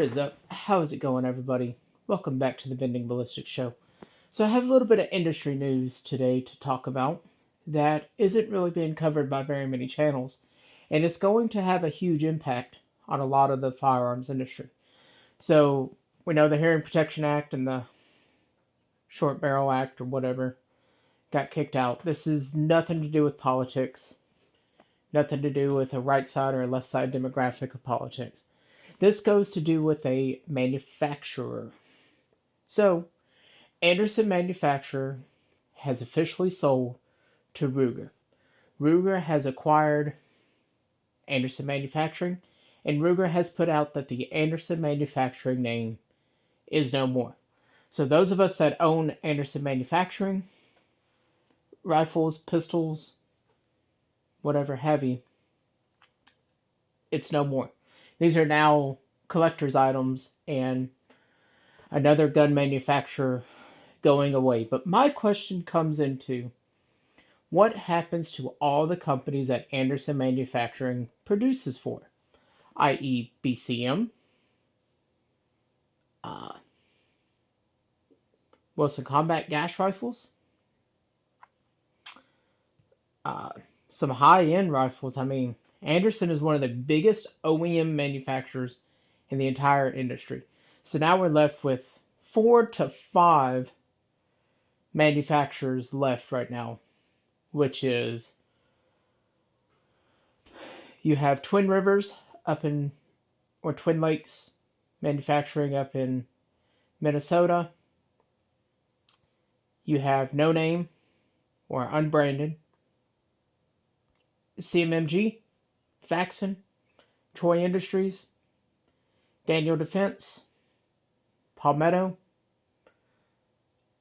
What is up? How is it going, everybody? Welcome back to the Bending Ballistics Show. So, I have a little bit of industry news today to talk about that isn't really being covered by very many channels, and it's going to have a huge impact on a lot of the firearms industry. So, we know the Hearing Protection Act and the Short Barrel Act, or whatever, got kicked out. This is nothing to do with politics, nothing to do with a right side or a left side demographic of politics. This goes to do with a manufacturer. So, Anderson Manufacturer has officially sold to Ruger. Ruger has acquired Anderson Manufacturing, and Ruger has put out that the Anderson Manufacturing name is no more. So, those of us that own Anderson Manufacturing, rifles, pistols, whatever have you, it's no more. These are now collector's items and another gun manufacturer going away. But my question comes into what happens to all the companies that Anderson Manufacturing produces for, i.e., BCM, uh, Wilson Combat Gas Rifles, uh, some high end rifles. I mean, Anderson is one of the biggest OEM manufacturers in the entire industry. So now we're left with 4 to 5 manufacturers left right now, which is you have Twin Rivers up in, or Twin Lakes Manufacturing up in Minnesota. You have No Name, or Unbranded, CMMG, Faxon, Troy Industries, Daniel Defense, Palmetto,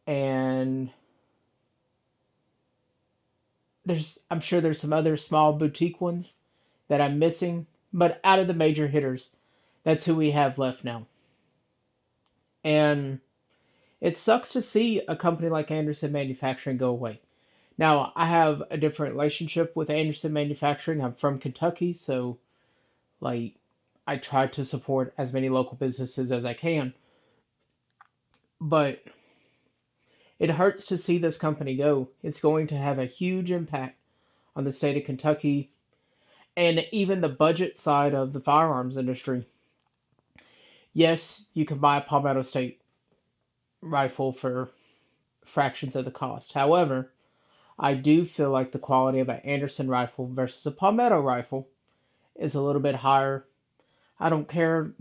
and I'm sure there's some other small boutique ones that I'm missing, but out of the major hitters, that's who we have left now. And it sucks to see a company like Anderson Manufacturing go away. Now, I have a different relationship with Anderson Manufacturing. I'm from Kentucky, so like I try to support as many local businesses as I can. But it hurts to see this company go. It's going to have a huge impact on the state of Kentucky and even the budget side of the firearms industry. Yes, you can buy a Palmetto State rifle for fractions of the cost. However, I do feel like the quality of an Anderson rifle versus a Palmetto rifle is a little bit higher. I don't care.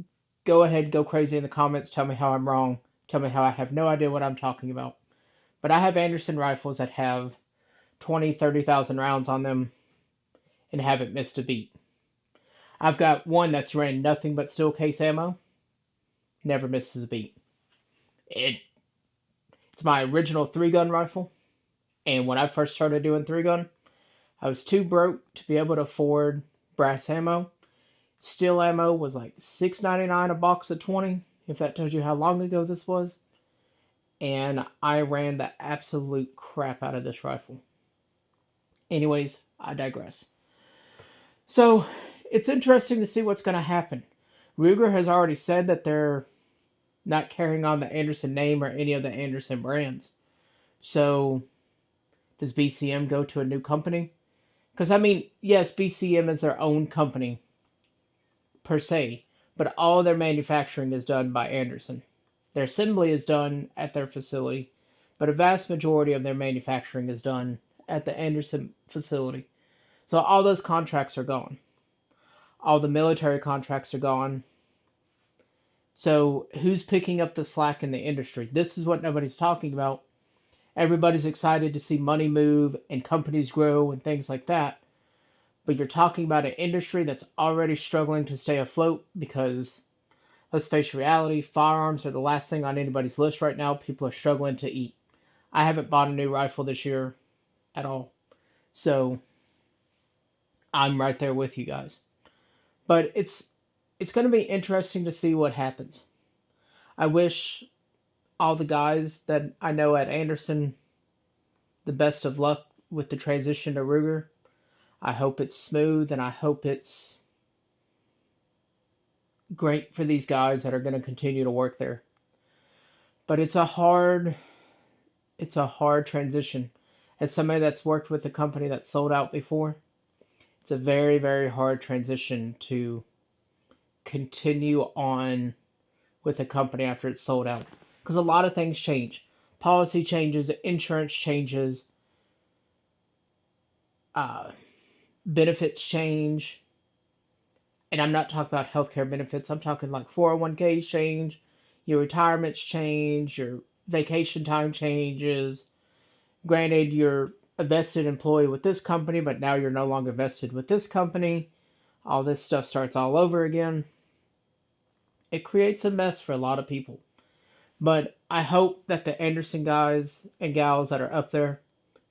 Go ahead, go crazy in the comments. Tell me how I'm wrong. Tell me how I have no idea what I'm talking about. But I have Anderson rifles that have 20, 30,000 rounds on them and haven't missed a beat. I've got one that's ran nothing but steel case ammo, never misses a beat. It, it's my original 3-gun rifle, and when I first started doing 3-gun, I was too broke to be able to afford brass ammo. Steel ammo was like $6.99 a box of 20, if that tells you how long ago this was. And I ran the absolute crap out of this rifle. Anyways, I digress. So, it's interesting to see what's going to happen. Ruger has already said that they're not carrying on the Anderson name or any of the Anderson brands. So, does BCM go to a new company? Because, I mean, yes, BCM is their own company, per se, but all their manufacturing is done by Anderson. Their assembly is done at their facility, but a vast majority of their manufacturing is done at the Anderson facility. So all those contracts are gone. All the military contracts are gone. So who's picking up the slack in the industry? This is what nobody's talking about. Everybody's excited to see money move and companies grow and things like that. But you're talking about an industry that's already struggling to stay afloat because, let's face reality, firearms are the last thing on anybody's list right now. People are struggling to eat. I haven't bought a new rifle this year at all. So I'm right there with you guys. But it's going to be interesting to see what happens. I wish all the guys that I know at Anderson the best of luck with the transition to Ruger. I hope it's smooth and I hope it's great for these guys that are going to continue to work there. But it's a hard transition. As somebody that's worked with a company that sold out before, it's a very, very hard transition to continue on with a company after it's sold out. Because a lot of things change. Policy changes, insurance changes, uh, benefits change. And I'm not talking about healthcare benefits. I'm talking like 401ks change, your retirements change, your vacation time changes. Granted, you're a vested employee with this company, but now you're no longer vested with this company. All this stuff starts all over again. It creates a mess for a lot of people. But I hope that the Anderson guys and gals that are up there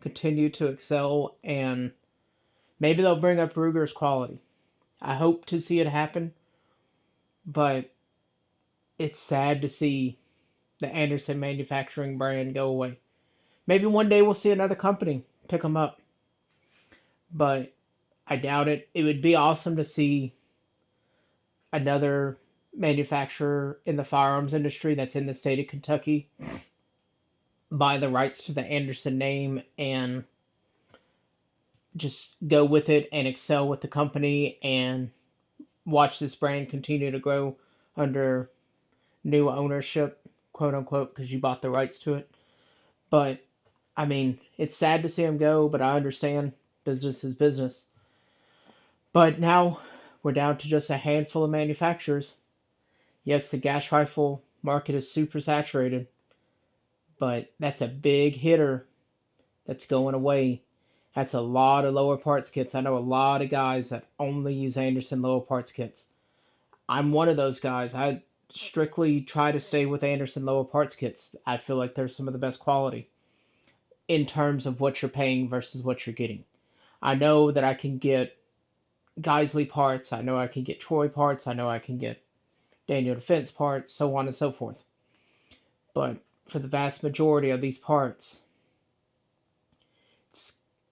continue to excel, and maybe they'll bring up Ruger's quality. I hope to see it happen, but it's sad to see the Anderson manufacturing brand go away. Maybe one day we'll see another company pick them up, but I doubt it. It would be awesome to see another manufacturer in the firearms industry that's in the state of Kentucky buy the rights to the Anderson name and just go with it and excel with the company and watch this brand continue to grow under new ownership, quote unquote, because you bought the rights to it. But I mean, it's sad to see him go, but I understand business is business. But now we're down to just a handful of manufacturers. Yes, the gas rifle market is super saturated, but that's a big hitter that's going away. That's a lot of lower parts kits. I know a lot of guys that only use Anderson lower parts kits. I'm one of those guys. I strictly try to stay with Anderson lower parts kits. I feel like they're some of the best quality in terms of what you're paying versus what you're getting. I know that I can get Geisley parts. I know I can get Troy parts. I know I can get Daniel Defense parts, so on and so forth. But for the vast majority of these parts,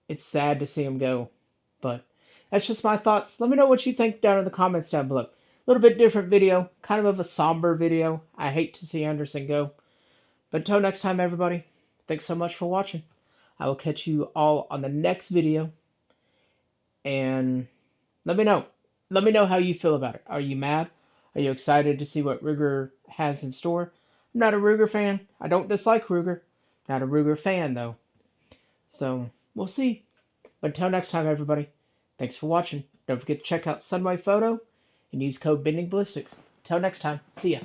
it's sad to see them go. But that's just my thoughts. Let me know what you think down in the comments down below. A little bit different video, kind of a somber video. I hate to see Anderson go. But until next time, everybody, thanks so much for watching. I will catch you all on the next video. And let me know. Let me know how you feel about it. Are you mad? Are you excited to see what Ruger has in store? I'm not a Ruger fan. I don't dislike Ruger. Not a Ruger fan, though. So, we'll see. But until next time, everybody, thanks for watching. Don't forget to check out Sunway Photo and use code BendingBallistics. Until next time, see ya.